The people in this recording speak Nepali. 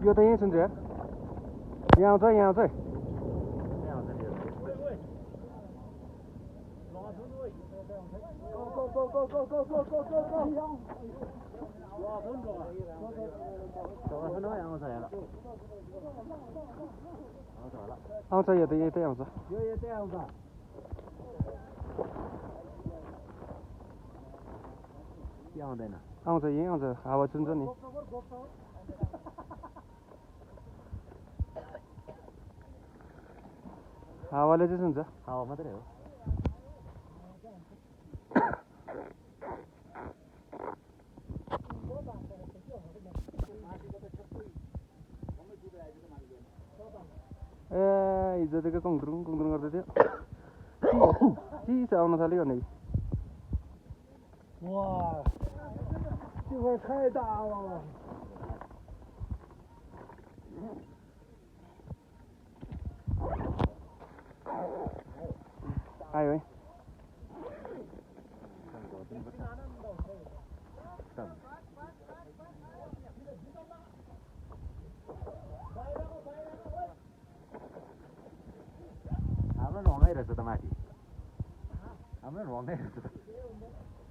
यो त यहीँ सुन्छ यहाँ आउँछ यहाँ आउँछ आउँछ यो त यतै आउँछ यो यतै आउँछ के आउँदैन आउँछ यहीँ आउँछ हावा छुन्छ नि हावाले चाहिँ सुन्छ हावा मात्रै हो ए हिजोदेखि कुङद्रुङ गर्दै थियो चिसो आउन थाल्यो भने哇，这块太大了。 आयो है हाम्रो ढङ्गै रहेछ त माथि हाम्रो ढङ्गै रहेछ त